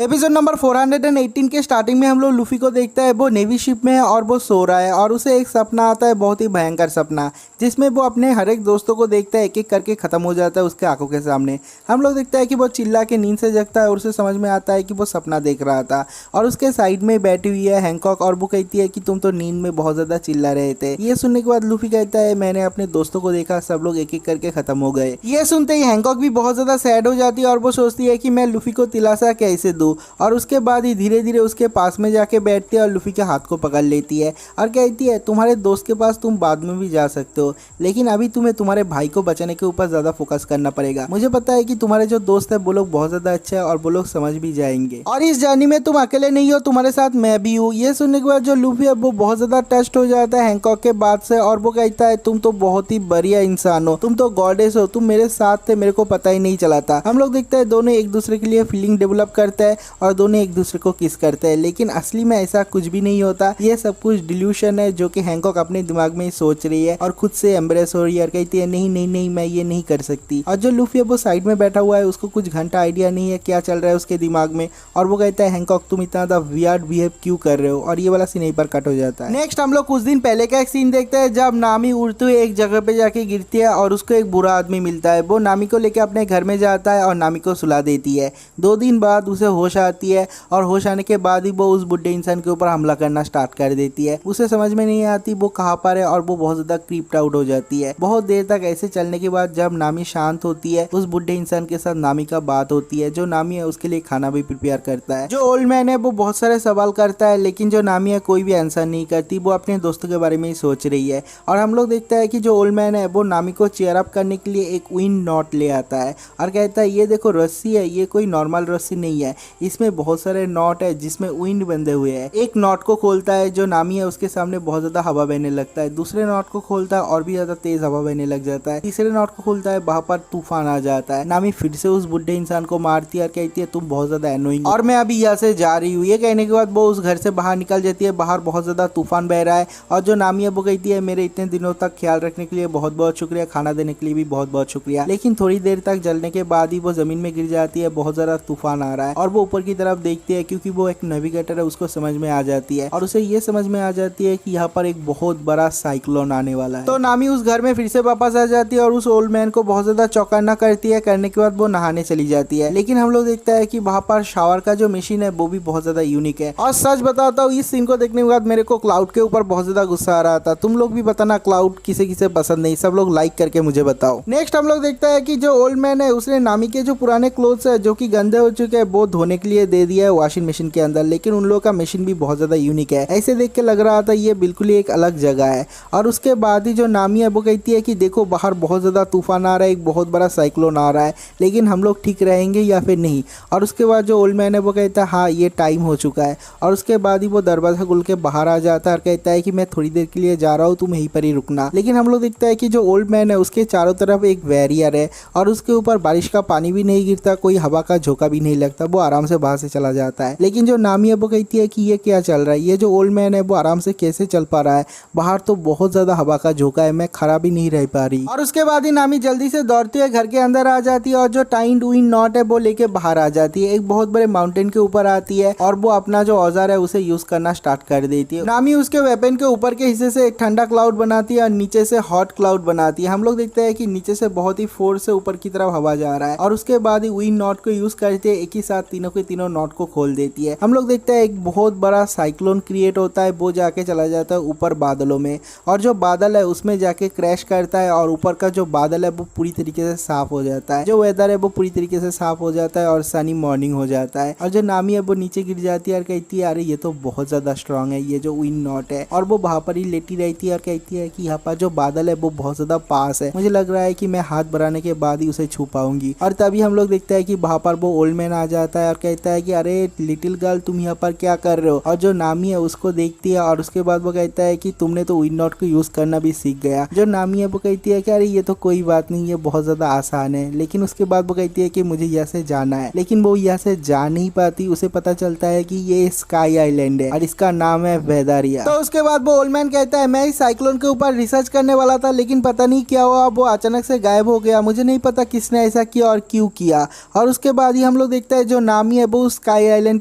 Episode number 418 के starting में हम लोग लूफी को देखते हैं। वो नेवी शिप में है और वो सो रहा है और उसे एक सपना आता है, बहुत ही भयंकर सपना, जिसमें वो अपने हर एक दोस्तों को देखता है, एक एक करके खत्म हो जाता है उसके आंखों के सामने। हम लोग देखते हैं कि वो चिल्ला के नींद से जगता है और उसे समझ में आता है कि वो सपना देख रहा था और उसके साइड में बैठी हुई है हैंकॉक और वो कहती है कि तुम तो नींद में बहुत ज्यादा चिल्ला रहे थे। ये सुनने के बाद लूफी कहता है मैंने अपने दोस्तों को देखा, सब लोग एक एक करके खत्म हो गए। ये सुनते ही हैंकॉक भी बहुत ज्यादा सैड हो जाती है और वो सोचती है कि मैं लूफी को दिलासा कैसे दूं, और उसके बाद ही धीरे धीरे उसके पास में जाके बैठती है और लूफी के हाथ को पकड़ लेती है और कहती है तुम्हारे दोस्त के पास तुम बाद में भी जा सकते हो, लेकिन अभी तुम्हें तुम्हारे भाई को बचाने के ऊपर ज्यादा फोकस करना पड़ेगा। मुझे पता है कि तुम्हारे जो दोस्त है वो लोग बहुत ज्यादा अच्छे हैं और वो लोग समझ भी जाएंगे, और इस जर्नी में तुम अकेले नहीं हो, तुम्हारे साथ मैं भी हूँ। ये सुनने के बाद जो लूफी है वो बहुत ज्यादा टस्ट हो जाता है हैंकॉक के बात से और वो कहता है तुम तो बहुत ही बढ़िया इंसान हो, तुम तो गॉडेस हो, तुम मेरे साथ थे, मेरे को पता ही नहीं चला था। हम लोग देखते हैं दोनों एक दूसरे के लिए फीलिंग डेवलप करते हैं और दोनों एक दूसरे को किस करते हैं, लेकिन असली में ऐसा कुछ भी नहीं होता। ये सब कुछ डिल्यूशन है जो कि हैंकॉक अपने दिमाग में ही सोच रही है और खुद से एम्ब्रेस हो रही है और कहती है नहीं नहीं नहीं मैं ये नहीं कर सकती। और जो लूफी है वो साइड में बैठा हुआ है, उसको कुछ घंटा आइडिया नहीं है क्या चल रहा है उसके दिमाग में, और वो कहता है हैंकॉक तुम इतना ज्यादा वियर्ड बिहेव क्यों कर रहे हो, और ये वाला सीन यहीं पर कट हो जाता है। नेक्स्ट हम लोग कुछ दिन पहले का एक सीन देखते हैं जब नामी उड़ते हुए एक जगह पे जाके गिरती है और उसको एक बुरा आदमी मिलता है। वो नामी को लेकर अपने घर में जाता है और नामी को सुला देती है। 2 दिन बाद उसे होश आती है और होश आने के बाद ही वो उस बुढ़े इंसान के ऊपर हमला करना स्टार्ट कर देती है। उसे समझ में नहीं आती वो कहाँ पर है और वो बहुत ज्यादा क्रीप्ड आउट हो जाती है। बहुत देर तक ऐसे चलने के बाद जब नामी शांत होती है, उस बुढ़े इंसान के साथ नामी का बात होती है। जो नामी है उसके लिए खाना भी प्रिपेयर करता है। जो ओल्ड मैन है वो बहुत सारे सवाल करता है, लेकिन जो नामी है कोई भी आंसर नहीं करती, वो अपने दोस्तों के बारे में ही सोच रही है। और हम लोग देखते हैं कि जो ओल्ड मैन है वो नामी को चेयर अप करने के लिए एक विंड नॉट ले आता है और कहता है ये देखो रस्सी है, ये कोई नॉर्मल रस्सी नहीं है, इसमें बहुत सारे नॉट है जिसमें विंड बंधे हुए हैं। एक नॉट को खोलता है, जो नामी है उसके सामने बहुत ज्यादा हवा बहने लगता है। दूसरे नॉट को खोलता है और भी ज्यादा तेज हवा बहने लग जाता है। तीसरे नॉट को खोलता है, वहां पर तूफान आ जाता है। नामी फिर से उस बुढ़े इंसान को मारती है और कहती है तुम बहुत ज्यादा एनोइंग और मैं अभी यहाँ से जा रही हूँ। ये कहने के बाद वो उस घर से बाहर निकल जाती है। बाहर बहुत ज्यादा तूफान बह रहा है और जो नामी है वो कहती है मेरे इतने दिनों तक ख्याल रखने के लिए बहुत बहुत शुक्रिया, खाना देने के लिए भी बहुत बहुत शुक्रिया। लेकिन थोड़ी देर तक जलने के बाद ही वो जमीन में गिर जाती है। बहुत ज्यादा तूफान आ रहा है और वो ऊपर की तरफ देखती है क्योंकि वो एक नेविगेटर है, उसको समझ में आ जाती है और उसे ये समझ में आ जाती है कि यहाँ पर एक बहुत बड़ा साइक्लोन आने वाला है। तो नामी उस घर में फिर से वापस आ जाती है और उस ओल्ड मैन को बहुत ज्यादा चौकन्ना करती है। करने के बाद वो नहाने चली जाती है, लेकिन हम लोग देखता है कि वहाँ पर शावर का जो मशीन है वो भी बहुत ज्यादा यूनिक है। और सच बताता हूँ इस सीन को देखने के बाद मेरे को क्लाउड के ऊपर बहुत ज्यादा गुस्सा आ रहा था। तुम लोग भी बताना क्लाउड किसे किसे पसंद नहीं, सब लोग लाइक करके मुझे बताओ। नेक्स्ट हम लोग देखता है कि जो ओल्ड मैन है उसने नामी के जो पुराने क्लोथ्स है जो कि गंदे हो चुके हैं वो धोने के लिए दे दिया है वॉशिंग मशीन के अंदर, लेकिन उन लोगों का मशीन भी बहुत ज्यादा यूनिक है। ऐसे देख के लग रहा था ये बिल्कुल ही एक अलग जगह है। और उसके बाद ही जो नामी है वो कहती है कि देखो बाहर बहुत ज्यादा तूफान आ रहा है, एक बहुत बड़ा साइक्लोन आ रहा है, लेकिन हम लोग ठीक रहेंगे या फिर नहीं। और उसके बाद जो ओल्ड मैन है वो कहता है हाँ ये टाइम हो चुका है। और उसके बाद ही वो दरवाजा खुल के बाहर आ जाता है और कहता है कि मैं थोड़ी देर के लिए जा रहा हूँ, तुम यहीं पर ही रुकना। लेकिन हम लोग देखता है कि जो ओल्ड मैन है उसके चारों तरफ एक बैरियर है और उसके ऊपर बारिश का पानी भी नहीं गिरता, कोई हवा का झोंका भी नहीं लगता, वो आराम से बाहर से चला जाता है। लेकिन जो नामी है वो कहती है कि ये क्या चल रहा है, ये जो ओल्ड मैन है वो आराम से कैसे चल पा रहा है, बाहर तो बहुत ज्यादा हवा का झोंका है, मैं खड़ा भी नहीं रह पा रही। और उसके बाद ही नामी जल्दी से दौड़ती है घर के अंदर आ जाती है और जो टाइंड विंड नॉट है वो लेके बाहर आ जाती है। एक बहुत बड़े माउंटेन के ऊपर आती है और वो अपना जो औजार है उसे यूज करना स्टार्ट कर देती है। नामी उसके वेपन के ऊपर के हिस्से से एक ठंडा क्लाउड बनाती है और नीचे से हॉट क्लाउड बनाती है। हम लोग देखते हैं कि नीचे से बहुत ही फोर्स से ऊपर की तरफ हवा जा रहा है और उसके बाद ही विंड नॉट को यूज करते एक ही साथ तीनों के तीनों नॉट को खोल देती है। हम लोग देखते हैं एक बहुत बड़ा साइक्लोन क्रिएट होता है, वो जाके चला जाता है ऊपर बादलों में और जो बादल है उसमें जाके क्रैश करता है और ऊपर का जो बादल है वो पूरी तरीके से साफ हो जाता है। जो वेदर है वो पूरी तरीके से साफ हो जाता है और सनी मॉर्निंग हो जाता है। और जो नामी है वो नीचे गिर जाती है और कहती है अरे ये तो बहुत ज्यादा स्ट्रांग है ये जो विंड नॉट है, और वो वहां पर ही लेटी रहती है और कहती है कि यहाँ पर जो बादल है वो बहुत ज्यादा पास है, मुझे लग रहा है कि मैं हाथ बढ़ाने के बाद ही उसे छू पाऊंगी। और तभी हम लोग देखते हैं कि वहां पर वो ओल्ड मैन आ जाता है और कहता है कि अरे लिटिल गर्ल तुम यहाँ पर क्या कर रहे हो। और जो नामी है उसको देखती है और उसके बाद वो कहता है कि तुमने तो विंड नॉट को यूज करना भी सीख गया। जो नामी है वो कहती है कि अरे ये तो कोई बात नहीं, ये बहुत ज्यादा आसान है। लेकिन उसके बाद वो कहती है कि मुझे यहाँ से जाना है, लेकिन वो यहाँ से जा नहीं पाती। उसे पता चलता है कि ये स्काई आइलैंड है और इसका नाम है वेदारिया। तो उसके बाद वो ओल्ड मैन कहता है मैं इस साइक्लोन के ऊपर रिसर्च करने वाला था, लेकिन पता नहीं क्या हुआ, वो अचानक से गायब हो गया, मुझे नहीं पता किसने ऐसा किया और क्यों किया। और उसके बाद ही हम लोग देखते हैं जो नामी मामी है वो स्काई आइलैंड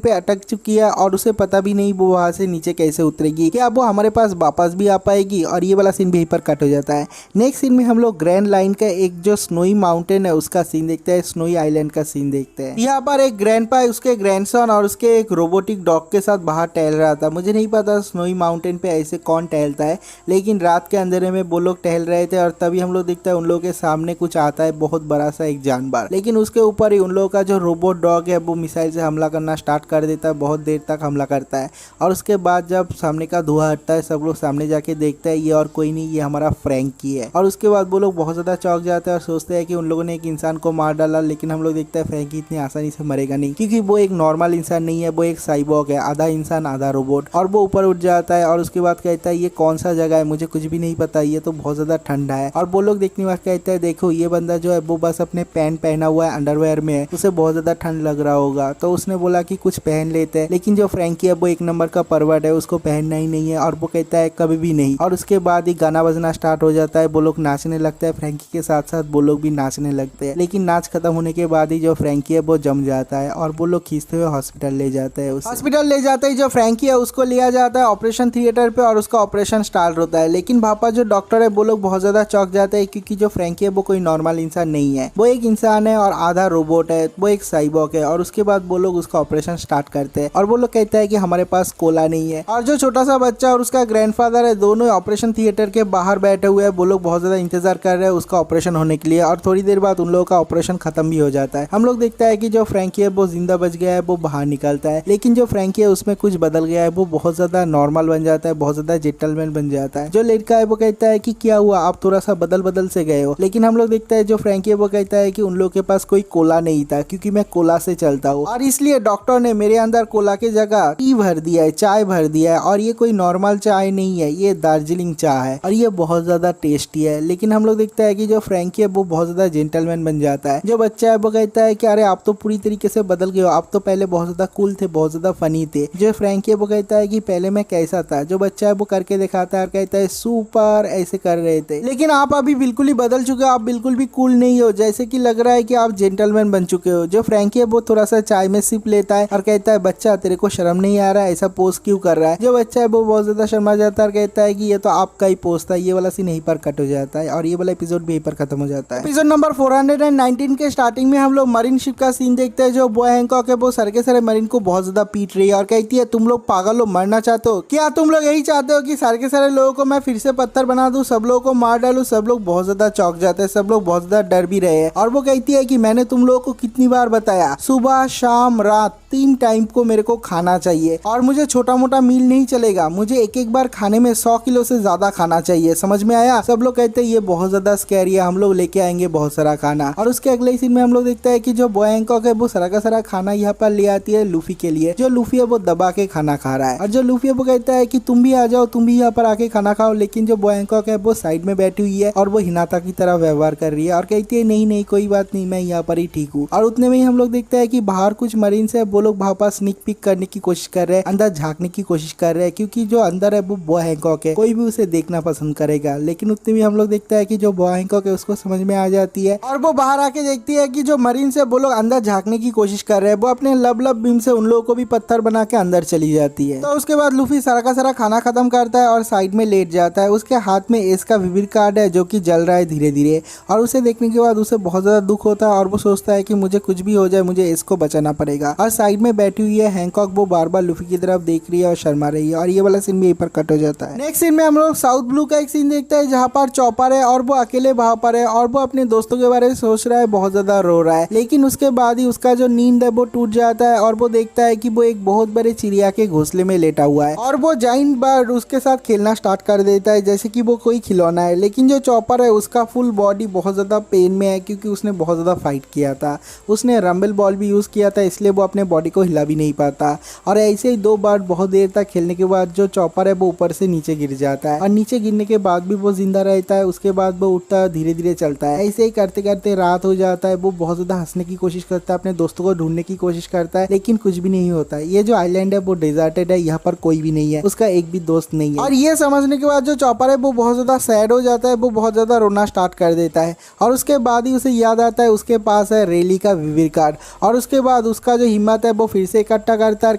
पे अटक चुकी है और उसे पता भी नहीं वो वहाँ से नीचे कैसे उतरेगी, क्या वो हमारे पास वापस भी आ पाएगी। और ये वाला सीन भी यहीं पर कट हो जाता है। नेक्स्ट सीन में हम लोग ग्रैंड लाइन का एक जो स्नोई माउंटेन है उसका सीन देखते हैं, स्नोई आइलैंड का सीन देखते हैं। यहाँ पर एक ग्रैंडपा उसके ग्रैंडसन और उसके एक रोबोटिक डॉग के साथ बाहर टहल रहा था। मुझे नहीं पता स्नोई माउंटेन पे ऐसे कौन टहलता है, लेकिन रात के अंधेरे में वो लोग टहल रहे थे और तभी हम लोग देखते हैं उन लोगों के सामने कुछ आता है, बहुत बड़ा सा एक जानवर। लेकिन उसके ऊपर ही उन लोगों का जो रोबोट डॉग है वो मिसाइल से हमला करना स्टार्ट कर देता है, बहुत देर तक हमला करता है। और उसके बाद जब सामने का धुआं हटता है सब लोग सामने जाके देखते हैं ये और कोई नहीं, ये हमारा फ्रैंकी है। और उसके बाद वो लोग बहुत ज्यादा चौंक जाते हैं और सोचते हैं कि उन लोगों ने एक इंसान को मार डाला। लेकिन हम लोग देखते हैं फ्रैंकी इतनी आसानी से मरेगा नहीं, क्योंकि वो एक नॉर्मल इंसान नहीं है, वो एक साइबॉग है, आधा इंसान आधा रोबोट। और वो ऊपर उठ जाता है और उसके बाद कहता है ये कौन सा जगह है, मुझे कुछ भी नहीं पता, ये तो बहुत ज्यादा ठंडा है। और वो लोग देखने वाले कहते हैं देखो ये बंदा जो है वो बस अपने पैंट पहना हुआ है, अंडरवेयर में है, उसे बहुत ज्यादा ठंड लग रहा होगा। तो उसने बोला कि कुछ पहन लेते हैं, लेकिन जो फ्रैंकी है वो एक नंबर का परवर्ट है, उसको पहनना ही नहीं है। और वो कहता है कभी भी नहीं। और उसके बाद ही गाना बजना स्टार्ट हो जाता है, वो लोग नाचने लगता है, फ्रैंकी के साथ साथ वो लोग भी नाचने लगते हैं। लेकिन नाच खत्म होने के बाद ही जो फ्रैंकी है वो जम जाता है और वो लोग खींचते हुए हॉस्पिटल ले जाते हैं। हॉस्पिटल ले जाते ही जो फ्रैंकी है उसको लिया जाता है ऑपरेशन थिएटर पे और उसका ऑपरेशन स्टार्ट होता है। लेकिन भापा जो डॉक्टर है वो लोग बहुत ज्यादा चौंक जाते हैं, क्योंकि जो फ्रैंकी है वो कोई नॉर्मल इंसान नहीं है, वो एक इंसान है और आधा रोबोट है, वो एक साइबॉग है। और उसके बाद वो लोग उसका ऑपरेशन स्टार्ट करते हैं और वो लोग कहते हैं कि हमारे पास कोला नहीं है। और जो छोटा सा बच्चा और उसका ग्रैंडफादर है दोनों ऑपरेशन थिएटर के बाहर बैठे हुए हैं, वो लोग बहुत ज्यादा इंतजार कर रहे हैं उसका ऑपरेशन होने के लिए। और थोड़ी देर बाद उन लोगों का ऑपरेशन खत्म भी हो जाता है। हम लोग देखता है कि जो फ्रैंकी है वो जिंदा बच गया है, वो बाहर निकलता है। लेकिन जो फ्रैंकी है उसमें कुछ बदल गया है, वो बहुत ज्यादा नॉर्मल बन जाता है, बहुत ज्यादा जेंटलमैन बन जाता है। जो लड़का है वो कहता है कि क्या हुआ, आप थोड़ा सा बदल से गए हो। लेकिन हम लोग देखता है जो फ्रैंकी है वो कहता है कि उन लोगों के पास कोई कोला नहीं था, क्योंकि मैं कोला से चलता हूँ और इसलिए डॉक्टर ने मेरे अंदर कोला की जगह टी भर दिया है, चाय भर दिया है। और ये कोई नॉर्मल चाय नहीं है, ये दार्जिलिंग चाय है और ये बहुत ज्यादा टेस्टी है। लेकिन हम लोग देखता है कि जो फ्रैंकी है वो बहुत ज्यादा जेंटलमैन बन जाता है। जो बच्चा है वो कहता है कि अरे आप तो पूरी तरीके से बदल गए हो, आप तो पहले बहुत ज्यादा कूल थे, बहुत ज्यादा फनी थे। जो फ्रैंकी है वो कहता है कि पहले मैं कैसा था। जो बच्चा है वो करके दिखाता है और कहता है सुपर, ऐसे कर रहे थे, लेकिन आप अभी बिल्कुल ही बदल चुके हो, आप बिल्कुल भी कूल नहीं हो, जैसे कि लग रहा है कि आप जेंटलमैन बन चुके हो। जो फ्रैंकी है वो थोड़ा सा चाय में सिप लेता है और कहता है बच्चा तेरे को शर्म नहीं आ रहा है, ऐसा पोज क्यों कर रहा है। जो बच्चा है वो बहुत ज्यादा शर्मा जाता है और कहता है कि ये तो आपका ही पोज था। ये वाला सीन यहीं पर कट हो जाता है और ये वाला एपिसोड भी यहीं पर खत्म हो जाता है। एपिसोड नंबर 419 के स्टार्टिंग में हम लोग मरीन शिप का सीन देखते हैं। जो बॉय हैंकॉक है वो सारे के सारे मरीन को बहुत ज्यादा पीट रही है और कहती है तुम लोग पागल हो, मरना चाहते हो क्या? तुम लोग यही चाहते हो कि सारे के सारे लोगों को मैं फिर से पत्थर बना दूं, सब लोगों को मार डालूं? सब लोग बहुत ज्यादा चौंक जाते हैं, सब लोग बहुत ज्यादा डर भी रहे हैं। और वो कहती है कि मैंने तुम लोगों को कितनी बार बताया, सुबह शाम रात 3 टाइम को मेरे को खाना चाहिए और मुझे छोटा मोटा मील नहीं चलेगा, मुझे एक एक बार खाने में 100 किलो से ज्यादा खाना चाहिए, समझ में आया? सब लोग कहते हैं ये बहुत ज्यादा स्कैरी है, हम लोग लेके आएंगे बहुत सारा खाना। और उसके अगले सीन में हम लोग देखते हैं कि जो बॉय हैंकॉक है वो सारा का सारा खाना यहाँ पर ले आती है लूफी के लिए। जो लूफी है वो दबा के खाना खा रहा है और जो लूफी है वो कहता है कि तुम भी आ जाओ, तुम भी यहाँ पर आके खाना खाओ। लेकिन जो बॉय हैंकॉक है वो साइड में बैठी हुई है और वो हिनाता की तरह व्यवहार कर रही है और कहती है नहीं नहीं कोई बात नहीं, मैं यहाँ पर ही ठीक हूँ। और उतने में ही हम लोग देखते हैं कि बाहर कुछ मरीन्स है, वो लोग वहाँ पर स्निक पिक करने की कोशिश कर रहे हैं, अंदर झांकने की कोशिश कर रहे हैं, क्योंकि जो अंदर है वो बॉय हैंकॉक है, कोई भी उसे देखना पसंद करेगा। लेकिन उतने में हम लोग देखते हैं कि जो बॉय हैंकॉक है उसको समझ में आ जाती है और वो बाहर आके देखती है कि जो मरीन्स है वो लोग अंदर झांकने की कोशिश कर रहे हैं। वो अपने लब बीम से उन लोगों को भी पत्थर बना के अंदर चली जाती है। तो उसके बाद लूफी सारा का सारा खाना खत्म करता है और साइड में लेट जाता है। उसके हाथ में एस का विविर कार्ड है जो कि जल रहा है धीरे धीरे और उसे देखने के बाद उसे बहुत ज्यादा दुख होता है और वो सोचता है कि मुझे कुछ भी हो जाए मुझे एस को बचाना पड़ेगा। और साइड में बैठी हुई है हैंकॉक, वो बार बार लूफी की तरफ देख रही है और शर्मा रही है और ये वाला सीन भी यहीं पर कट हो जाता है। नेक्स्ट सीन में हम लोग साउथ ब्लू का एक सीन देखते हैं जहाँ पर चॉपर है और वो अकेले वहां पर है और वो अपने दोस्तों के बारे में सोच रहा है, बहुत ज्यादा रो रहा है। लेकिन उसके बाद ही उसका जो नींद है वो टूट जाता है और वो देखता है कि वो एक बहुत बड़े चिड़िया के घोंसले में लेटा हुआ है और वो जाइंट बर्ड उसके साथ खेलना स्टार्ट कर देता है जैसे कि वो कोई खिलौना है। लेकिन जो चॉपर है उसका फुल बॉडी बहुत ज्यादा पेन में है, क्योंकि उसने बहुत ज्यादा फाइट किया था, उसने रंबल बॉल भी यूज किया था, इसलिए वो अपने बॉडी को हिला भी नहीं पाता। और ऐसे ही 2 बार बहुत देर तक खेलने के बाद जो चॉपर है वो ऊपर से नीचे गिर जाता है और नीचे गिरने के बाद भी वो जिंदा रहता है। उसके बाद वो उठता है, धीरे धीरे चलता है। ऐसे ही करते करते रात हो जाता है। वो बहुत ज्यादा हंसने की कोशिश करता है, अपने दोस्तों को ढूंढने की कोशिश करता है, लेकिन कुछ भी नहीं होता है। ये जो आइलैंड है वो डिजर्टेड है, यहाँ पर कोई भी नहीं है, उसका एक भी दोस्त नहीं है। और ये समझने के बाद जो चॉपर है वो बहुत ज्यादा सैड हो जाता है, वो बहुत ज्यादा रोना स्टार्ट कर देता है। और उसके बाद ही उसे याद आता है उसके पास है रेली का विविर कार्ड और उसके बाद उसका जो हिम्मत है है वो फिर से इकट्ठा करता है और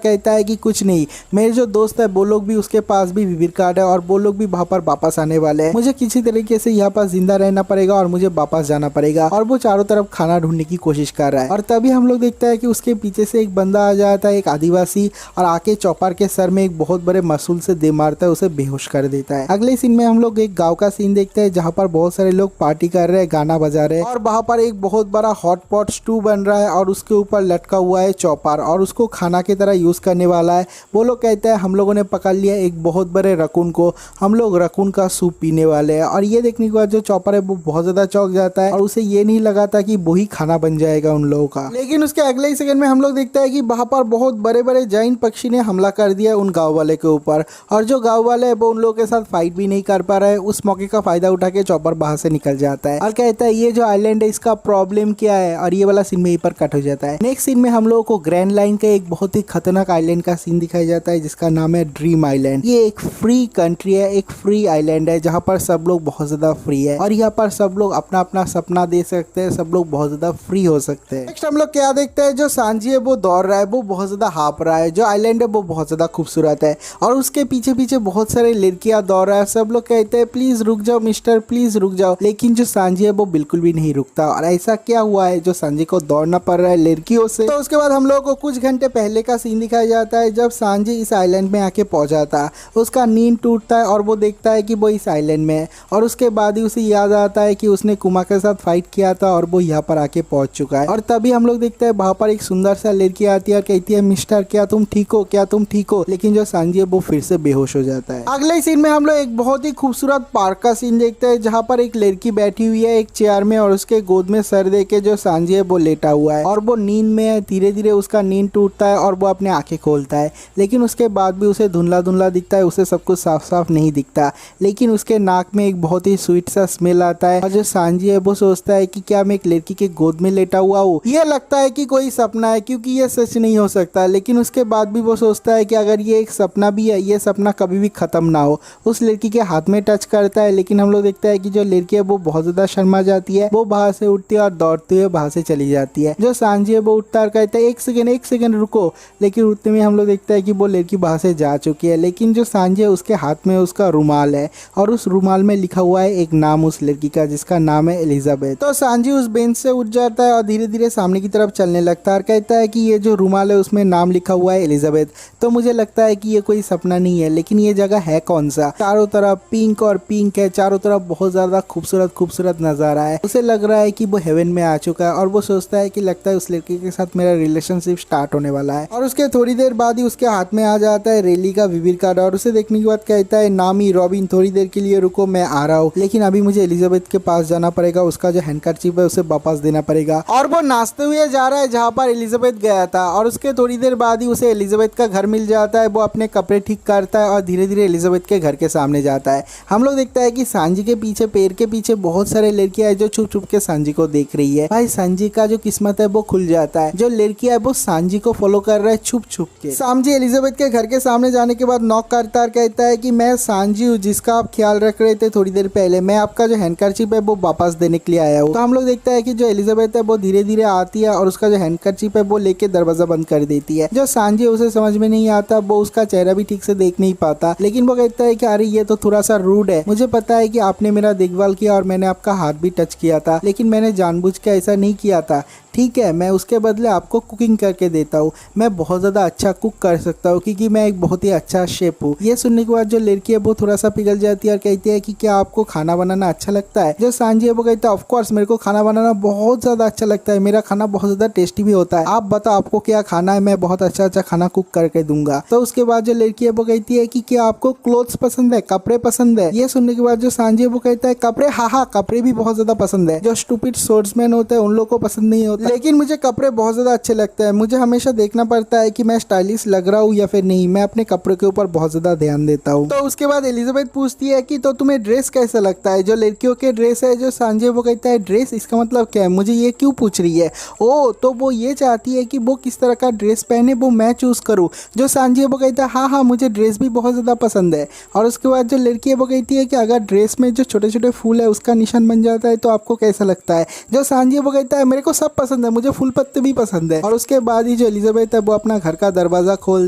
कहता है कि कुछ नहीं, मेरे जो दोस्त है वो लोग भी, उसके पास भी विविर कार्ड है और वो लोग भी वहाँ पर वापस आने वाले हैं। मुझे किसी तरीके से यहाँ पर जिंदा रहना पड़ेगा और मुझे वापस जाना पड़ेगा। और वो चारों तरफ खाना ढूंढने की कोशिश कर रहा है। और तभी हम लोग देखते हैं कि उसके पीछे से एक बंदा आ जाता है, एक आदिवासी, और आके चौपार के सर में एक बहुत बड़े मसूल से दे मारता है, उसे बेहोश कर देता है। अगले सीन में हम लोग एक गाँव का सीन देखते हैं जहाँ पर बहुत सारे लोग पार्टी कर रहे हैं, गाना बजा रहे हैं, और वहाँ पर एक बहुत बड़ा हॉटपॉट स्टू बन रहा है और उसके ऊपर लटका हुआ है चौपार और उसको खाना की तरह यूज करने वाला है। वो लोग कहते हैं हम लोगों ने पकड़ लिया एक बहुत बड़े रकून को, हम लोग रकून का सूप पीने वाले हैं। और ये देखने के बाद जो चौपार है वो बहुत ज्यादा चौंक जाता है और उसे ये नहीं लगा था कि वही खाना बन जाएगा उन लोगों का। लेकिन उसके अगले ही सेकंड में हम लोग देखते हैं कि वहां पर बहुत बड़े बड़े जाइंट पक्षी ने हमला कर दिया उन गाँव वाले के ऊपर, और जो गाँव वाले है वो उन लोगों के साथ फाइट भी नहीं कर पा रहा है। उस मौके का फायदा उठा के चौपार बाहर से निकल जाता है और कहता है ये जो आइलैंड है इसका प्रॉब्लम क्या है, और ये वाला सीन में यहीं पर कट हो जाता है। नेक्स्ट सीन में हम लोगों को ग्रैंड लाइन का एक बहुत ही खतरनाक आइलैंड का सीन दिखाया जाता है जिसका नाम है ड्रीम आइलैंड। ये एक फ्री कंट्री है, एक फ्री आइलैंड है जहाँ पर सब लोग बहुत ज्यादा फ्री है और यहाँ पर सब लोग अपना अपना सपना दे सकते हैं, सब लोग बहुत ज्यादा फ्री हो सकते हैं। नेक्स्ट हम लोग क्या देखते हैं, जो सांजी है वो दौड़ रहा है, वो बहुत ज्यादा हाँप रहा है। जो आइलैंड है वो बहुत ज्यादा खूबसूरत है और उसके पीछे पीछे बहुत सारे लड़कियां दौड़ रहा है। सब लोग कहते हैं प्लीज रुक जाओ मिस्टर, प्लीज रुक जाओ, लेकिन जो सांजी है वो बिल्कुल भी नहीं रुकता। और ऐसा क्या हुआ है जो सांजी को दौड़ना पड़ रहा है लड़कियों से। तो उसके बाद हम लोगों को कुछ घंटे पहले का सीन दिखाया जाता है जब सांजी इस आइलैंड में आके पहुंचा था। उसका नींद टूटता है और वो देखता है कि वो इस आइलैंड में है और उसके बाद ही उसे याद आता है कि उसने कुमा के साथ फाइट किया था और वो यहाँ पर आके पहुंच चुका है। और तभी हम लोग देखते हैं वहां पर एक सुंदर सा लड़की आती है और कहती है मिस्टर क्या तुम ठीक हो, क्या तुम ठीक हो, लेकिन जो सांजी है वो फिर से बेहोश हो जाता है। अगले सीन में हम लोग एक बहुत ही खूबसूरत पार्क का सीन देखते हैं जहाँ पर एक लड़की बैठी हुई है एक चेयर में और उसके गोद में सर दे के जो सांजी है वो लेटा हुआ है और वो नींद में है। धीरे धीरे उसका नींद टूटता है और वो अपने आंखें खोलता है, लेकिन उसके बाद भी उसे धुंधला धुंधला दिखता है, उसे सब कुछ साफ साफ नहीं दिखता। लेकिन उसके नाक में एक बहुत ही स्वीट सा स्मेल आता है और जो सांजी है वो सोचता है कि क्या मैं एक लड़की के गोद में लेटा हुआ हूँ। ये लगता है कि कोई सपना है क्योंकि ये सच नहीं हो सकता, लेकिन उसके बाद भी वो सोचता है कि अगर ये एक सपना भी है, ये सपना कभी भी खत्म ना हो। उस लड़की के हाथ में टच करता है, लेकिन हम लोग देखते हैं कि जो लड़की है वो बहुत ज्यादा शर्मा जाती है, वो बाहर से उठती है और दौड़ते हुए बाहर से चली जाती है। जो सांजी है वो उठता है, कहता है एक सेकंड रुको, लेकिन उतने में हम लोग देखते हैं कि वो लड़की बाहर से जा चुकी है। लेकिन जो सांजी है उसके हाथ में उसका रुमाल है और उस रुमाल में लिखा हुआ है एक नाम उस लड़की का जिसका नाम है एलिजाबेथ। तो सांजी उस बेंच से उठ जाता है और धीरे धीरे सामने की तरफ चलने लगता है और कहता है कि ये जो रुमाल है उसमें नाम लिखा हुआ है एलिजाबेथ। तो मुझे लगता है कि ये कोई सपना नहीं है, लेकिन ये जगह है कौन सा। चारों तरफ पिंक और पिंक है, चारों तरफ बहुत ज्यादा खूबसूरत खूबसूरत नजारा है। उसे लग रहा है कि वो हेवन में आ चुका है और वो सोचता है कि लगता है उस लड़की के साथ मेरा रिलेशनशिप स्टार्ट होने वाला है। और उसके थोड़ी देर बाद ही उसके हाथ में आ जाता है रेली का विविर कार्ड और उसे देखने के बाद कहता है नामी रॉबिन थोड़ी देर के लिए रुको, मैं आ रहा हूँ, लेकिन अभी मुझे एलिजाबेथ के पास जाना पड़ेगा, उसका जो हैंडकरचीफ है उसे वापस देना पड़ेगा। और वो नाचते हुए जा रहा है जहाँ पर एलिजाबेथ गया था और उसके थोड़ी देर बाद ही उसे एलिजाबेथ का घर मिल जाता है। वो अपने कपड़े ठीक करता है और धीरे धीरे एलिजाबेथ के घर के सामने जाता है। हम लोग देखता है कि सांजी के पीछे, पेड़ के पीछे बहुत सारे लड़कियां हैं जो छुप छुप के सांजी को देख रही है। भाई सांजी का जो किस्मत है वो खुल जाता है। जो लड़की है वो सांजी को फॉलो कर रहा है छुप छुप के। सांजी एलिजाबेथ के घर के सामने जाने के बाद नॉक करता है, कहता है कि मैं सांजी हूँ जिसका आप ख्याल रख रहे थे थोड़ी देर पहले, मैं आपका जो हैंडकरचीफ है वो वापस देने के लिए आया हूँ। तो हम लोग देखता है कि जो एलिजाबेथ है वो धीरे धीरे आती है और उसका जो हैंडकरचीफ है वो लेके दरवाजा बंद कर देती है। जो सांजी उसे समझ में नहीं आता, वो उसका चेहरा भी ठीक से देख नहीं पाता, लेकिन वो कहता है कि अरे ये तो थोड़ा सा रूड है, मुझे पता है कि आपने मेरा देखभाल किया और मैंने आपका हाथ भी टच किया था, लेकिन मैंने जानबूझ के ऐसा नहीं किया था। ठीक है, मैं उसके बदले आपको कुकिंग करके देता हूँ, मैं बहुत ज़्यादा अच्छा कुक कर सकता हूँ क्योंकि मैं एक बहुत ही अच्छा शेफ हूँ। ये सुनने के बाद जो लड़की है वो थोड़ा सा पिघल जाती है और कहती है कि क्या आपको खाना बनाना अच्छा लगता है। जो सांजी है वो कहता है ऑफ कोर्स मेरे को खाना बनाना बहुत ज़्यादा अच्छा लगता है, मेरा खाना बहुत ज़्यादा टेस्टी भी होता है, आप बताओ आपको क्या खाना है, मैं बहुत अच्छा अच्छा खाना कुक करके दूंगा। तो उसके बाद जो लड़की है वो कहती है कि क्या आपको क्लोथ्स पसंद है, कपड़े पसंद है। ये सुनने के बाद जो सांजी है वो कहता है कपड़े, हाँ कपड़े भी बहुत ज़्यादा पसंद है। जो स्टूपिड स्पोर्ट्समैन होते हैं उन लोगों को पसंद नहीं होता, लेकिन मुझे कपड़े बहुत ज़्यादा अच्छे लगते हैं। मुझे हमेशा देखना पड़ता है कि मैं स्टाइलिश लग रहा हूँ या फिर नहीं, मैं अपने कपड़े के ऊपर बहुत ज़्यादा ध्यान देता हूँ। तो उसके बाद एलिजाबेथ पूछती है कि तो तुम्हें ड्रेस कैसा लगता है। जो लड़कियों के ड्रेस है, जो सांजी वो कहता है ड्रेस, इसका मतलब क्या है, मुझे ये क्यों पूछ रही है। ओ, तो वो ये चाहती है कि वो किस तरह का ड्रेस पहने वो मैं चूज़ करूँ। जो सांजी वो कहता है हाँ मुझे ड्रेस भी बहुत ज़्यादा पसंद है। और उसके बाद जो लड़की है वो कहती है कि अगर ड्रेस में जो छोटे छोटे फूल है उसका निशान बन जाता है तो आपको कैसा लगता है। जो सांजी वो कहता है मेरे को सब पसंद पसंद है, मुझे फूल पत्ते भी पसंद है। और उसके बाद ही जो एलिजाबेथ है वो अपना घर का दरवाजा खोल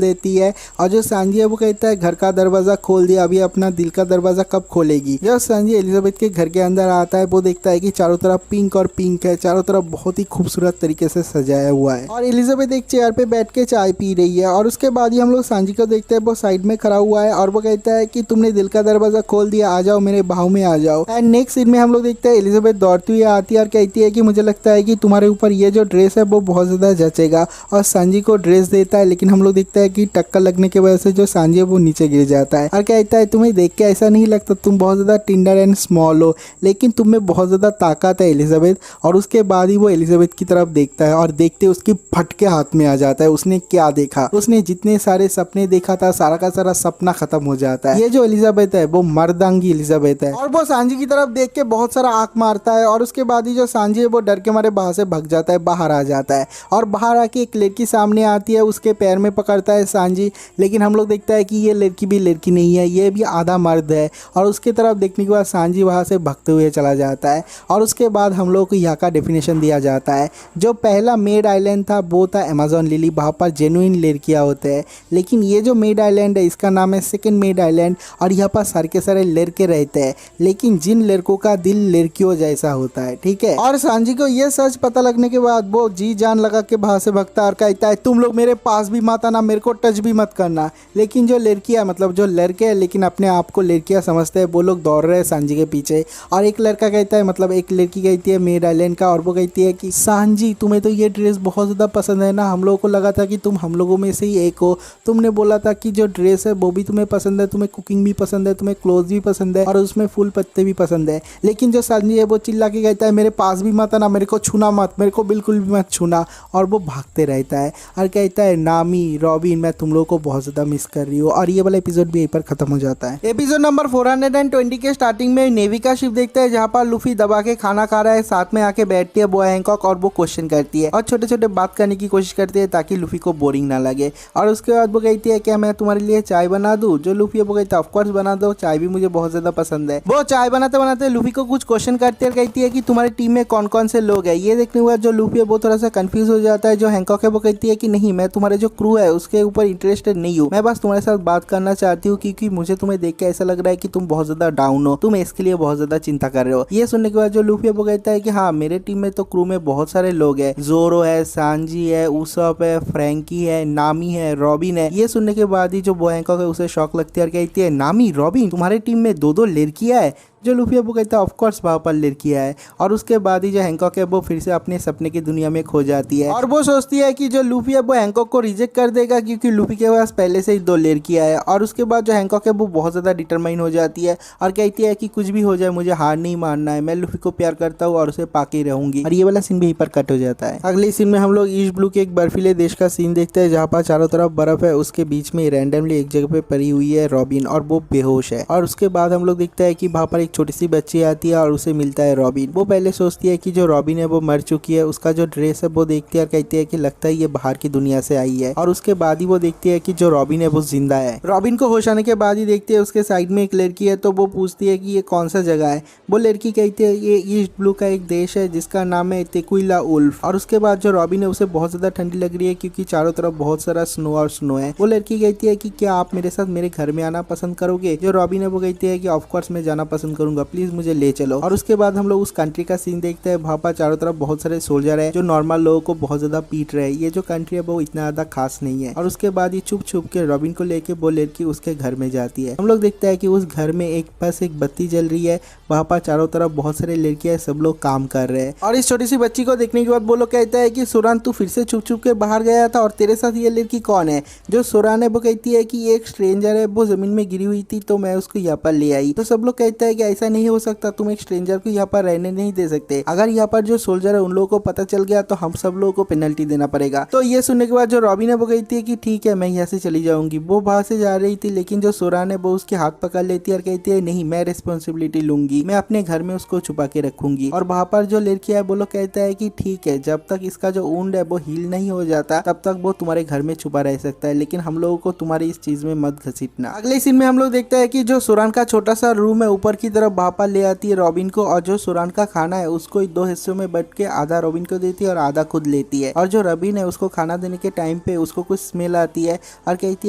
देती है और जो सांजी है वो कहता है घर का दरवाजा खोल दिया, अभी अपना दिल का दरवाजा कब खोलेगी। जब सांजी एलिजाबेथ के घर के अंदर आता है वो देखता है कि चारों तरफ पिंक और पिंक है, चारों तरफ बहुत ही खूबसूरत तरीके से सजाया हुआ है और एलिजाबेथ एक चेयर पे बैठ के चाय पी रही है। और उसके बाद ही हम लोग सांजी को देखते हैं, वो साइड में खड़ा हुआ है और वो कहता है कि तुमने दिल का दरवाजा खोल दिया, आ जाओ मेरे बाहों में आ जाओ। एंड नेक्स्ट सीन में हम लोग देखते हैं एलिजाबेथ दौड़ती हुई आती है और कहती है कि मुझे लगता है कि तुम्हारे ऊपर ये जो ड्रेस है वो बहुत ज्यादा जचेगा, और सांजी को ड्रेस देता है। लेकिन हम लोग देखते हैं कि टक्कर लगने की वजह से जो सांजी है वो नीचे गिर जाता है और कहता है तुम्हें देख के ऐसा नहीं लगता, तुम बहुत ज्यादा टिंडर एंड स्मॉल हो, लेकिन तुम में बहुत ज्यादा ताकत है एलिजाबेथ। और उसके बाद ही वो एलिजाबेथ की तरफ देखता है और देखते उसकी फटके हाथ में आ जाता है। उसने क्या देखा, उसने जितने सारे सपने देखा था सारा का सारा सपना खत्म हो जाता है। ये जो एलिजाबेथ है वो मर्दांगी एलिजाबेथ है और वो सांजी की तरफ देख के बहुत सारा आंख मारता है। और उसके बाद ही जो सांजी है वो डर के मारे बाहर से भग जाता है, बाहर आ जाता है और बाहर आके एक लड़की सामने आती है, उसके पैर में पकड़ता है सांजी। लेकिन हम लोग देखता है कि ये लड़की भी लड़की नहीं है, ये भी आधा मर्द है। और उसके तरफ देखने के बाद सांजी वहाँ से भगते हुए चला जाता है। और उसके बाद हम लोग को यहाँ का डेफिनेशन दिया जाता है, जो पहला मेड आइलैंड था वो था अमेजोन लिली, वहाँ पर जेन्युइन लड़कियाँ होते हैं। लेकिन ये जो मेड आइलैंड है इसका नाम है सेकंड मेड आइलैंड और यहाँ पर सारे के सारे लड़के रहते हैं, लेकिन जिन लड़कों का दिल लड़कियों जैसा होता है, ठीक है। और सांजी को ये सच पता लगने के बाद वो जी जान लगा के वहाँ से भगता और कहता है तुम लोग मेरे पास भी मत आना, मेरे को टच भी मत करना। लेकिन जो लड़कियाँ मतलब जो लड़के हैं लेकिन अपने आप को लड़कियाँ समझते हैं, वो लोग दौड़ रहे हैं सांजी के पीछे। और एक लड़का कहता है, मतलब एक लड़की कहती है मेड आइलैंड का, और वो कहती है कि सांजी तुम्हें तो ये ड्रेस बहुत ज़्यादा पसंद है ना, हम लोगों को लगा था कि तुम हम लोगों में से ही एक हो, तुमने बोला था कि जो ड्रेस है वो भी तुम्हें पसंद है, तुम्हें कुकिंग भी पसंद है, तुम्हें क्लोथ भी पसंद है और उसमें फूल पत्ते भी पसंद है। लेकिन जो सांजी है वो चिल्ला के कहता है मेरे पास भी मत आना, मेरे को छूना मत, मेरे को बिल्कुल भी मत छूना। और वो भागते रहता है और कहता है नामी रॉबिन मैं तुम लोगों को बहुत ज़्यादा मिस कर रही हूँ। और ये वाला एपिसोड भी यहीं पर खत्म हो जाता है। एपिसोड नंबर 420 के स्टार्टिंग में नेवी का शिप देखते हैं जहाँ पर लूफी दबा के खाना खा रहा है, साथ में आके बैठती है बॉय हैंकॉक और वो क्वेश्चन करती है और छोटे छोटे बात करने की कोशिश करती है ताकि लूफी को बोरिंग ना लगे। और उसके बाद वो कहती है क्या मैं तुम्हारे लिए चाय बना दूं, जो लूफी है वो कहता है ऑफकोर्स बना दो, चाय भी मुझे बहुत ज्यादा पसंद है। वो चाय बनाते बनाते लूफी को कुछ क्वेश्चन करती है और कहती है कि तुम्हारी टीम में कौन कौन से लोग हैं। ये देखने के बाद जो लूफी है वो थोड़ा सा कंफ्यूज हो जाता है। जो हैंकॉक है वो कहती है कि नहीं मैं तुम्हारे जो क्रू है उसके ऊपर इंटरेस्टेड नहीं हूँ, मैं बस तुम्हारे साथ बात करना चाहती हूँ क्योंकि मुझे तुम्हें देख के ऐसा लग रहा है कि तुम बहुत ज्यादा डाउन हो, तुम इसके लिए बहुत ज्यादा चिंता कर रहे हो। ये सुनने के बाद जो लूफी है वो कहता है कि हाँ मेरे टीम में तो क्रू में बहुत सारे लोग हैं, जोरो है, सांजी है, उसप है, फ्रैंकी है, नामी है, रॉबिन है। ये सुनने के बाद ही जो बॉय हैंकॉक है उसे शौक लगती है और कहती है नामी रॉबिन तुम्हारी टीम में दो लड़कियां है। जो लूफी है वो कहता है ऑफकोर्स वहाँ पर लड़कियां है। और उसके बाद ही जो हैंकॉक है वो फिर से अपने सपने की दुनिया में खो जाती है और वो सोचती है कि जो लूफी है वो हैंकॉक को रिजेक्ट कर देगा क्योंकि लूफी के पास पहले से ही दो लड़कियां है। और उसके बाद जो हैंकॉक है वो बहुत ज़्यादा डिटरमाइन हो जाती है और कहती है कि कुछ भी हो जाए मुझे हार नहीं मानना है, मैं लूफी को प्यार करता हूँ और उसे पाके रहूंगी। और ये वाला सीन भी यहीं पर कट हो जाता है। अगले सीन में हम लोग ईस्ट ब्लू के एक बर्फीले देश का सीन देखते हैं जहाँ पर चारों तरफ बर्फ है, उसके बीच में रैंडमली एक जगह पे पड़ी हुई है रॉबिन और वो बेहोश है। और उसके बाद हम लोग देखते हैं कि वहाँ पर एक छोटी सी बच्ची आती है और उसे मिलता है रॉबिन। वो पहले सोचती है कि जो रॉबिन है वो मर चुकी है, उसका जो ड्रेस है वो देखती है और कहती है कि लगता है ये बाहर की दुनिया से आई है। और उसके बाद ही वो देखती है कि जो रॉबिन है वो जिंदा है। रॉबिन को होश आने के बाद ही देखती है उसके साइड में एक लड़की है, तो वो पूछती है कि ये कौन सा जगह है। वो लड़की कहती है ये ईस्ट ब्लू का एक देश है जिसका नाम है तेकुइला उल्फ। और उसके बाद जो रॉबिन है उसे बहुत ज्यादा ठंडी लग रही है क्योंकि चारों तरफ बहुत सारा स्नो और स्नो है। वो लड़की कहती है कि क्या आप मेरे साथ मेरे घर में आना पसंद करोगे। जो रॉबिन है वो कहती है कि ऑफकोर्स मैं जाना पसंद करूंगा, प्लीज मुझे ले चलो। और उसके बाद हम लोग उस कंट्री का सीन देखते हैं, वहाँ पर चारों तरफ बहुत सारे सोल्जर है जो नॉर्मल लोगों को बहुत ज्यादा पीट रहे हैं। ये जो कंट्री है वो इतना ज्यादा खास नहीं है। और उसके बाद ये छुप छुप के रॉबिन को लेके वो लड़की उसके घर में जाती है। हम लोग देखते हैं कि उस घर में एक बत्ती जल रही है, वहाँ पर चारों तरफ बहुत सारे लड़कियां सब लोग काम कर रहे हैं। और इस छोटी सी बच्ची को देखने के बाद वो लोग कहता है कि सुरान तू फिर से छुप छुप के बाहर गया था और तेरे साथ ये लड़की कौन है। जो सुरान है वो कहती है कि एक स्ट्रेंजर है, वो जमीन में गिरी हुई थी तो मैं उसको यहाँ पर ले आई। तो सब लोग कहता है कि ऐसा नहीं हो सकता, तुम एक स्ट्रेंजर को यहाँ पर रहने नहीं दे सकते, अगर यहाँ पर जो सोल्जर है उन लोगों को पता चल गया तो हम सब लोगों को पेनल्टी देना पड़ेगा। तो ये सुनने के बाद जो रॉबिन है वो कहती है कि ठीक है मैं यहाँ से चली जाऊंगी। वो वहां से जा रही थी लेकिन जो सुरान है वो उसके हाथ पकड़ लेती है और कहती है नहीं मैं रिस्पॉन्सिबिलिटी लूंगी, मैं अपने घर में उसको छुपा के रखूंगी। और वहां पर जो लड़की है वो लोग कहता है कि ठीक है जब तक इसका जो वुंड है वो हील नहीं हो जाता तब तक वो तुम्हारे घर में छुपा रह सकता है, लेकिन हम लोगों को तुम्हारी इस चीज में मत घसीटना। अगले सीन में हम लोग देखते हैं कि जो सुरान का छोटा सा रूम है ऊपर की तरफ भापा ले आती है रॉबिन को और जो सुरान का खाना है उसको दो हिस्सों में बट के आधा रॉबिन को देती है और आधा खुद लेती है। और जो रॉबिन है उसको खाना देने के टाइम पे उसको कुछ स्मेल आती है और कहती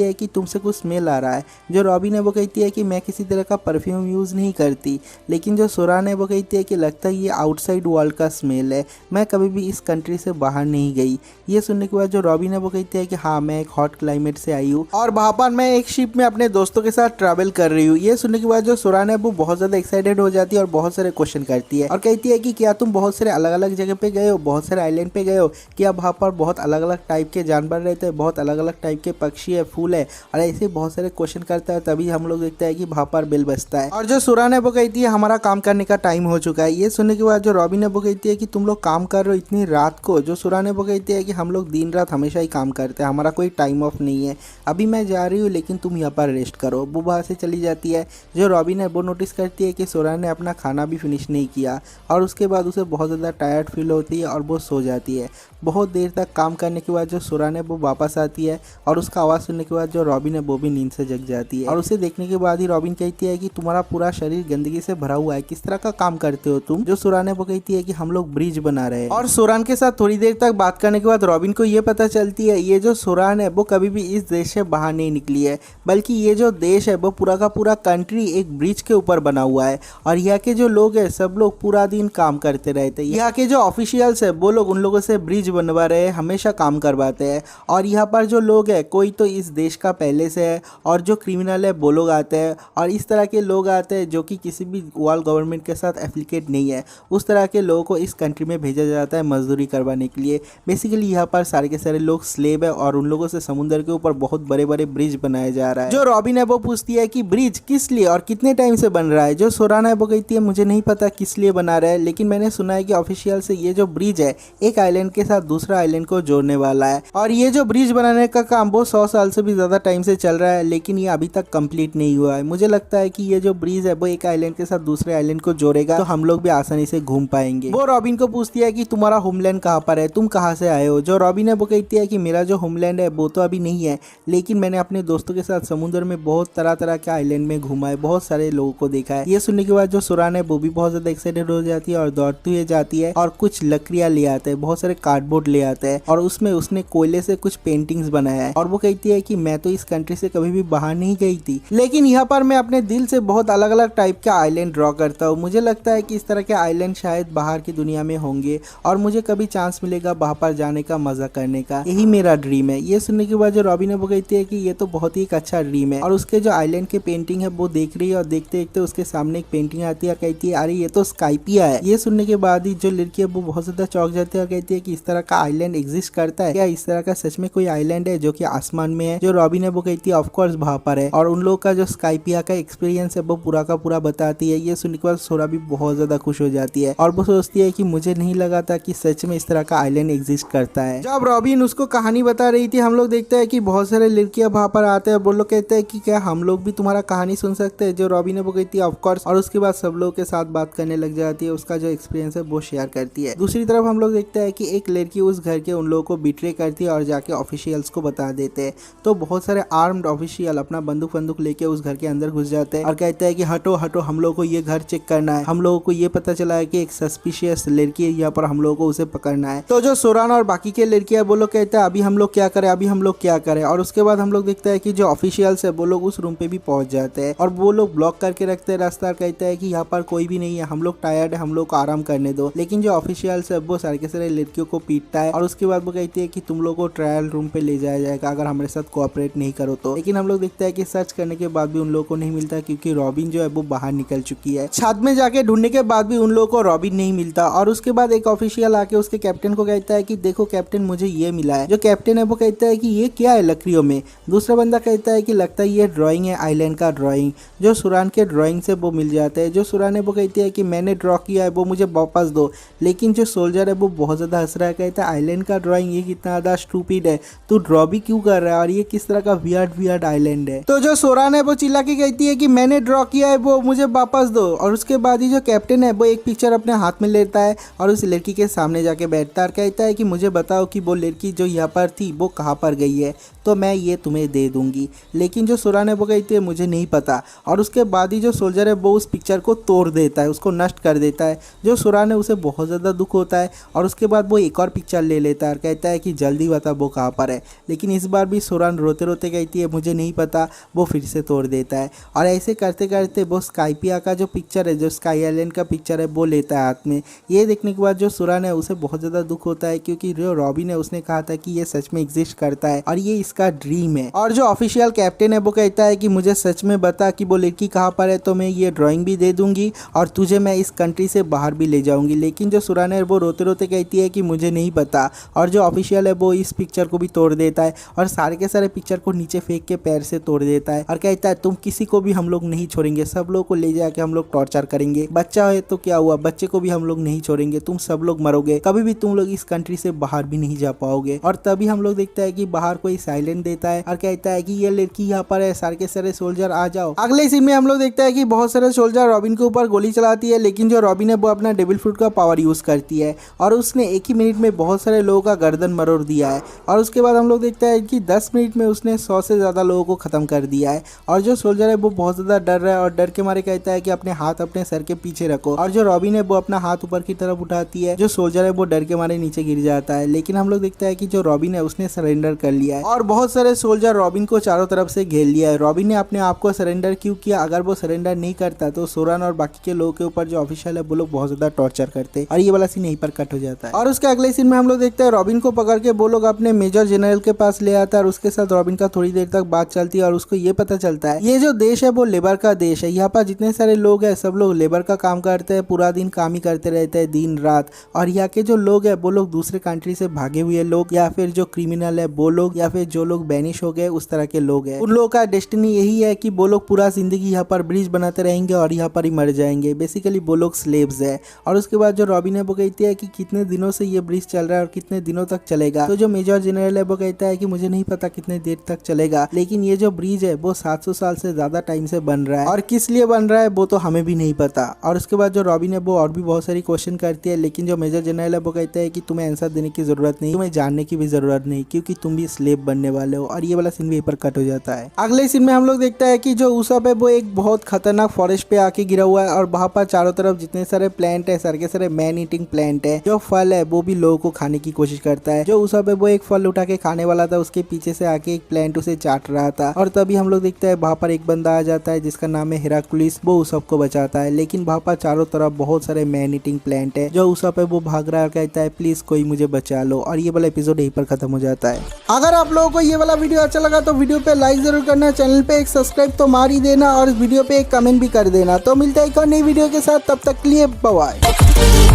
है कि तुमसे कुछ स्मेल आ रहा है। जो रॉबिन है वो कहती है कि मैं किसी तरह का परफ्यूम यूज़ नहीं करती। लेकिन जो सुरान है वो कहती है कि लगता है ये आउटसाइड वर्ल्ड का स्मेल है, मैं कभी भी इस कंट्री से बाहर नहीं गई। ये सुनने के बाद जो रॉबिन है वो कहती है कि हाँ मैं एक हॉट क्लाइमेट से आई हूँ और भापा मैं एक शिप में अपने दोस्तों के साथ ट्रैवल कर रही हूँ। ये सुनने के बाद जो सुरान है वो बहुत ज़्यादा एक्साइटेड हो जाती है और बहुत सारे क्वेश्चन करती है और कहती है कि क्या तुम बहुत सारे अलग अलग जगह पे गए हो, बहुत सारे आइलैंड पे गए हो, क्या वहाँ पर बहुत अलग अलग टाइप के जानवर रहते हैं, बहुत अलग अलग टाइप के पक्षी है, फूल है, और ऐसे बहुत सारे क्वेश्चन करता है। तभी हम लोग देखते हैं कि वहाँ पर बेल बजता है और जो सुरान है वो कहती है हमारा काम करने का टाइम हो चुका है। ये सुनने के बाद जो रॉबिन है वो कहती है कि तुम लोग काम कर रहे हो इतनी रात को। जो सुरान है वो कहती है कि हम लोग दिन रात हमेशा ही काम करते हैं, हमारा कोई टाइम ऑफ नहीं है, अभी मैं जा रही हूँ लेकिन तुम यहाँ पर रेस्ट करो। वो वहाँ से चली जाती है। जो रॉबिन है वो नोटिस करती है कि सुरान ने अपना खाना भी फिनिश नहीं किया और उसके बाद उसे बहुत ज़्यादा टायर्ड फील होती है और वो सो जाती है। बहुत देर तक काम करने के बाद जो सुरान है वो वापस आती है और उसका आवाज़ सुनने के बाद जो रॉबिन है वो भी नींद से जग जाती है और उसे देखने के बाद ही रॉबिन कहती है कि तुम्हारा पूरा शरीर गंदगी से भरा हुआ है, किस तरह का काम करते हो तुम। जो सुरान है वो कहती है कि हम लोग ब्रिज बना रहे हैं। और सुरान के साथ थोड़ी देर तक बात करने के बाद रॉबिन को ये पता चलती है ये जो सुरान है वो कभी भी इस देश से बाहर नहीं निकली है, बल्कि ये जो देश है वो पूरा का पूरा कंट्री एक ब्रिज के ऊपर बना हुआ है और यहाँ के जो लोग हैं सब लोग पूरा दिन काम करते रहते हैं। यहाँ के जो ऑफिशियल्स है वो लोग उन लोगों से ब्रिज बनवा रहे हैं, हमेशा काम करवाते हैं। और यहाँ पर जो लोग हैं कोई तो इस देश का पहले से है और जो क्रिमिनल है वो लोग आते हैं और इस तरह के लोग आते हैं जो कि किसी भी वर्ल्ड गवर्नमेंट के साथ एफिलिएट नहीं है, उस तरह के लोगों को इस कंट्री में भेजा जाता है मजदूरी करवाने के लिए। बेसिकली यहाँ पर सारे के सारे लोग स्लेव है और उन लोगों से समुद्र के ऊपर बहुत बड़े बड़े ब्रिज बनाया जा रहा है। जो रॉबिन है वो पूछती है कि ब्रिज किस लिए और कितने टाइम से बन रहा है। जो सुरान है वो कहती है मुझे नहीं पता किस लिए बना रहा है, लेकिन मैंने सुना है कि ऑफिशियल से ये जो ब्रिज है एक आइलैंड के साथ दूसरा आइलैंड को जोड़ने वाला है और ये जो ब्रिज बनाने का काम वो 100 साल से भी ज्यादा टाइम से चल रहा है, लेकिन ये अभी तक कंप्लीट नहीं हुआ है। मुझे लगता है कि ये जो ब्रिज है वो एक आइलैंड के साथ दूसरे आइलैंड को जोड़ेगा तो हम लोग भी आसानी से घूम पाएंगे। वो रॉबिन को पूछती है कि तुम्हारा होमलैंड कहाँ पर है, तुम कहाँ से आए हो। जो रॉबिन है वो कहती है कि मेरा जो होमलैंड है वो तो अभी नहीं है, लेकिन मैंने अपने दोस्तों के साथ समुद्र में बहुत तरह तरह के आइलैंड में घूमा है, बहुत सारे लोगों को देखा है। ये सुनने के बाद जो सुरान है वो भी बहुत ज्यादा एक्साइटेड हो जाती है और दौड़ती हुई जाती है और कुछ लकड़ियां ले आते हैं, बहुत सारे कार्डबोर्ड ले आते हैं और उसमें उसने कोयले से कुछ पेंटिंग्स बनाया है। और वो कहती है कि मैं तो इस कंट्री से कभी भी बाहर नहीं गई थी, लेकिन यहाँ पर मैं अपने दिल से बहुत अलग अलग टाइप के आइलैंड ड्रॉ करता हूँ। मुझे लगता है कि इस तरह के आइलैंड शायद बाहर की दुनिया में होंगे और मुझे कभी चांस मिलेगा वहां पर जाने का, मजा करने का, यही मेरा ड्रीम है। ये सुनने के बाद जो रॉबिन है वो कहती है कि ये तो बहुत ही एक अच्छा ड्रीम है और उसके जो आइलैंड के पेंटिंग है वो देख रही है और देखते देखते उसके सामने एक पेंटिंग आती है, कहती है अरे ये तो स्काइपिया है। ये सुनने के बाद ही जो लड़की है वो बहुत ज्यादा चौंक जाती है और कहती है कि इस तरह का आइलैंड एग्जिस्ट करता है क्या, इस तरह का सच में कोई आइलैंड है जो कि आसमान में है। जो रॉबिन है वो कहती है ऑफकोर्स वहां पर है और उन लोग का जो स्काइपिया का एक्सपीरियंस है वो पूरा का पूरा बताती है। ये सुनने के बाद सोरा भी बहुत ज्यादा खुश हो जाती है और वो सोचती है कि मुझे नहीं लगा था कि सच में इस तरह का आइलैंड एग्जिस्ट करता है। जब रॉबिन उसको कहानी बता रही थी हम लोग देखते हैं कि बहुत सारे लड़कियां वहां पर आते हैं, वो लोग कहते हैं कि क्या हम लोग भी तुम्हारा कहानी सुन सकते हैं। जो रॉबिन है वो कहती है ऑफ कोर्स और उसके बाद सब लोग के साथ बात करने लग जाती है, उसका जो एक्सपीरियंस है वो शेयर करती है। दूसरी तरफ हम लोग देखते हैं कि एक लड़की उस घर के उन लोगों को बिट्रे करती है और जाके ऑफिशियल्स को बता देते हैं। तो बहुत सारे आर्म्ड ऑफिशियल अपना बंदूक बंदूक लेके उस घर के अंदर घुस जाते हैं और कहते हैं कि हटो हटो, हम लोग को ये घर चेक करना है, हम लोगों को ये पता चला है कि एक सस्पिशियस लड़की है यहाँ पर, हम लोगों को उसे पकड़ना है। तो जो सुरान और बाकी के लड़कियां वो लोग कहते हैं अभी हम लोग क्या करें, अभी हम लोग क्या करें। और उसके बाद हम लोग देखते हैं कि जो ऑफिशियल्स है वो लोग उस रूम पे भी पहुंच जाते हैं और वो लोग ब्लॉक करके रखते हैं रास्ता, कहते हैं कि यहाँ पर कोई भी नहीं है, हम लोग टायर्ड है, हम लोग को आराम करने दो। लेकिन जो ऑफिशियल्स है वो सारे के सारे लड़कियों को पीटता है और उसके बाद वो कहती है कि तुम लोग को ट्रायल रूम पे ले जाया जाएगा अगर हमारे साथ कोऑपरेट नहीं करो तो। लेकिन हम लोग देखते हैं कि सर्च करने के बाद भी उन लोगों को नहीं मिलता क्योंकि रॉबिन जो है वो बाहर निकल चुकी है। छत में जाके ढूंढने के बाद भी उन लोगों को रॉबिन नहीं मिलता और उसके बाद एक ऑफिशियल आके उसके कैप्टन को कहता है कि देखो कैप्टन मुझे ये मिला है। जो कैप्टन है वो कहता है कि ये क्या है लकड़ियों में। दूसरा बंदा कहता है कि लगता है ये ड्राइंग है, आइलैंड का ड्राइंग। जो सुरान के ड्राइंग से वो मिल जाता है। जो सुरान है वो कहती है कि मैंने ड्रॉ किया है वो मुझे वापस दो। लेकिन जो सोल्जर है वो बहुत ज्यादा हंस रहा है, कहता है आइलैंड का ड्राइंग ये कितना ज्यादा स्टूपिड है, तू ड्रॉ भी क्यों कर रहा है और ये किस तरह का वियर्ड आइलैंड है। तो जो सुरान है वो चिल्ला के कहती है कि मैंने ड्रॉ किया है वो मुझे वापस दो। और उसके बाद ही जो कैप्टन है वो एक पिक्चर अपने हाथ में लेता है और उस लड़की के सामने जाके बैठता है और कहता है कि मुझे बताओ कि वो लड़की जो यहाँ पर थी वो कहाँ पर गई है। तो मैं ये तुम्हें दे दूंगी। लेकिन जो सोरा ने वो कहती है मुझे नहीं पता, और उसके बाद ही जो सोल्जर है वो उस पिक्चर को तोड़ देता है, उसको नष्ट कर देता है। जो सोरा ने उसे बहुत ज़्यादा दुख होता है और उसके बाद वो एक और पिक्चर ले लेता है और कहता है कि जल्दी बता वो कहाँ पर है। लेकिन इस बार भी सोरा रोते रोते कहती है मुझे नहीं पता, वो फिर से तोड़ देता है। और ऐसे करते करते वो स्काइपिया का जो पिक्चर है, जो स्काई आइलैंड का पिक्चर है, वो लेता है हाथ में। ये देखने के बाद जो सोरा ने उसे बहुत ज़्यादा दुख होता है, क्योंकि जो रॉबिन है उसने कहा था कि ये सच में एग्जिस्ट करता है और ये इसका ड्रीम है। और जो ऑफिशियल कैप्टन है वो कहता है कि मुझे सच में बता कि वो लड़की कहाँ पर है, तो मैं ये ड्राइंग भी दे दूंगी और तुझे मैं इस कंट्री से बाहर भी ले जाऊंगी। लेकिन जो सोरा ने वो रोते रोते कहती है कि मुझे नहीं पता, और जो ऑफिशियल है वो इस पिक्चर को भी तोड़ देता है और सारे के सारे पिक्चर को नीचे फेंक के पैर से तोड़ देता है और कहता है तुम किसी को भी हम लोग नहीं छोड़ेंगे, सब लोग को ले जाके हम लोग टॉर्चर करेंगे। बच्चा है तो क्या हुआ, बच्चे को भी हम लोग नहीं छोड़ेंगे, तुम सब लोग मरोगे, कभी भी तुम लोग इस कंट्री से बाहर भी नहीं जा पाओगे। और तभी हम लोग देखता है कि बाहर कोई साइलेंट देता है और कहता है कि ये लड़की यहाँ पर है, सारे के सारे सोल्जर आ जाओ। अगले सीन में हम लोग देखता है कि बहुत सारे सोल्जर रॉबिन के ऊपर गोली चलाती है, लेकिन जो रॉबिन है वो अपना डेविल फ्रूट का पावर यूज करती है और उसने एक ही मिनट में बहुत सारे लोगों का गर्दन मरोड़ दिया है। और उसके बाद हम लोग देखते हैं कि 10 मिनट में उसने 100 से ज़्यादा लोगों को ख़त्म कर दिया है। और जो सोल्जर है वो बहुत ज़्यादा डर रहा है और डर के मारे कहता है कि अपने हाथ अपने सर के पीछे रखो। और जो रॉबिन है वो अपना हाथ ऊपर की तरफ उठाती है, जो सोल्जर है वो डर के मारे नीचे गिर जाता है। लेकिन हम लोग देखते हैं कि जो रॉबिन है उसने सरेंडर कर लिया है और बहुत सारे सोल्जर रॉबिन को चारों तरफ से घेर लिया है। रॉबिन ने अपने आप को सरेंडर क्यों किया, अगर वो सरेंडर नहीं करता तो सोरन और बाकी के लोगों के ऊपर जो ऑफिशियल है वो लोग बहुत ज्यादा टॉर्चर करते और ये वाला सीन यहीं पर कट हो जाता है। और उसके अगले सीन में हम लोग देखते हैं रॉबिन को पकड़ के वो लोग अपने मेजर जनरल के पास ले आता है और उसके साथ रॉबिन का थोड़ी देर तक बात चलती है और उसको ये पता चलता है ये जो देश है वो लेबर का देश है। यहाँ पर जितने सारे लोग हैं सब लोग लेबर का काम करते हैं, पूरा दिन काम ही करते रहते हैं दिन रात। और यहाँ के जो लोग हैं वो लोग दूसरे कंट्री से भागे हुए लोग या फिर जो क्रिमिनल है वो लोग या फिर जो लोग बैनिश हो गए उस तरह के लोग हैं। उन लोगों का डेस्टिनी यही है कि वो लोग पूरा जिंदगी यहाँ पर ब्रिज बनाते रहेंगे और यहाँ पर ही मर जाएंगे। बेसिकली वो लोग स्लेव्स है। और उसके बाद जो रॉबिन है वो कहती है कि कितने दिनों से ये ब्रिज चल रहा है और कितने दिनों तक चलेगा। तो जो मेजर जनरल है वो कहता है कि मुझे नहीं पता कितने देर तक चलेगा, लेकिन ये जो ब्रिज है वो 700 साल से ज्यादा टाइम से बन रहा है और किस लिए बन रहा है वो तो हमें भी नहीं पता। और उसके बाद जो रॉबिन है वो और भी बहुत सारी क्वेश्चन करती है, लेकिन जो मेजर जनरल है वो कहता है कि तुम्हें आंसर देने की जरूरत नहीं, तुम्हें जानने की भी जरूरत नहीं, क्योंकि तुम भी स्लेव बनने वाले हो। और ये वाला सीन भी यहीं पर कट हो जाता है। अगले सीन में हम लोग देखता है कि जो उसप है वो एक बहुत खतरनाक फॉरेस्ट पे आके गिरा हुआ है और वहाँ पर चारों तरफ जितने सारे प्लांट है सारे के सारे मैन ईटिंग प्लांट है। जो फल है वो भी लोगों को खाने की कोशिश करता है। जो उसप है वो एक फल उठा के खाने वाला था, उसके पीछे से आके एक प्लांट उसे चाट रहा था। और तभी हम लोग देखते हैं वहाँ पर एक बंदा आ जाता है जिसका नाम है हेराक्लिस, वो उसप को बचाता है। लेकिन वहाँ पर चारों तरफ बहुत सारे मैन ईटिंग प्लांट है। जो उसप है वो भाग रहा है, कहता है प्लीज कोई मुझे बचा लो। और ये वाला एपिसोड यहीं पर खत्म हो जाता है। अगर आप लोगों को ये वाला वीडियो अच्छा लगा तो वीडियो पे लाइक जरूर करना, चैनल पे एक सब्सक्राइब तो मार ही देना और वीडियो पे एक कमेंट भी कर देना। तो मिलते हैं एक और नई वीडियो के साथ, तब तक के लिए बाय बाय।